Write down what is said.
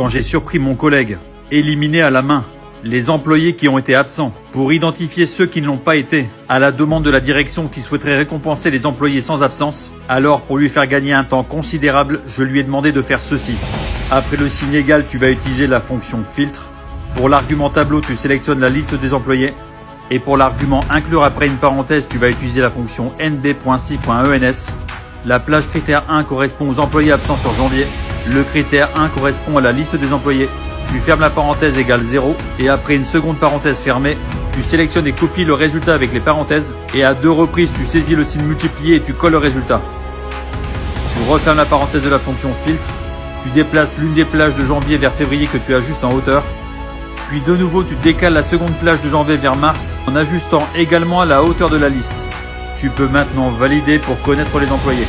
Quand j'ai surpris mon collègue, éliminé à la main les employés qui ont été absents pour identifier ceux qui ne l'ont pas été, à la demande de la direction qui souhaiterait récompenser les employés sans absence, alors pour lui faire gagner un temps considérable, je lui ai demandé de faire ceci. Après le signe égal, tu vas utiliser la fonction filtre. Pour l'argument tableau, tu sélectionnes la liste des employés. Et pour l'argument inclure après une parenthèse, tu vas utiliser la fonction nb.si.ens. La plage critère 1 correspond aux employés absents sur janvier. Le critère 1 correspond à la liste des employés. Tu fermes la parenthèse égale 0 et après une seconde parenthèse fermée, tu sélectionnes et copies le résultat avec les parenthèses et à 2 reprises, tu saisis le signe multiplié et tu colles le résultat. Tu refermes la parenthèse de la fonction filtre. Tu déplaces l'une des plages de janvier vers février que tu ajustes en hauteur. Puis de nouveau, tu décales la seconde plage de janvier vers mars en ajustant également la hauteur de la liste. Tu peux maintenant valider pour connaître les employés.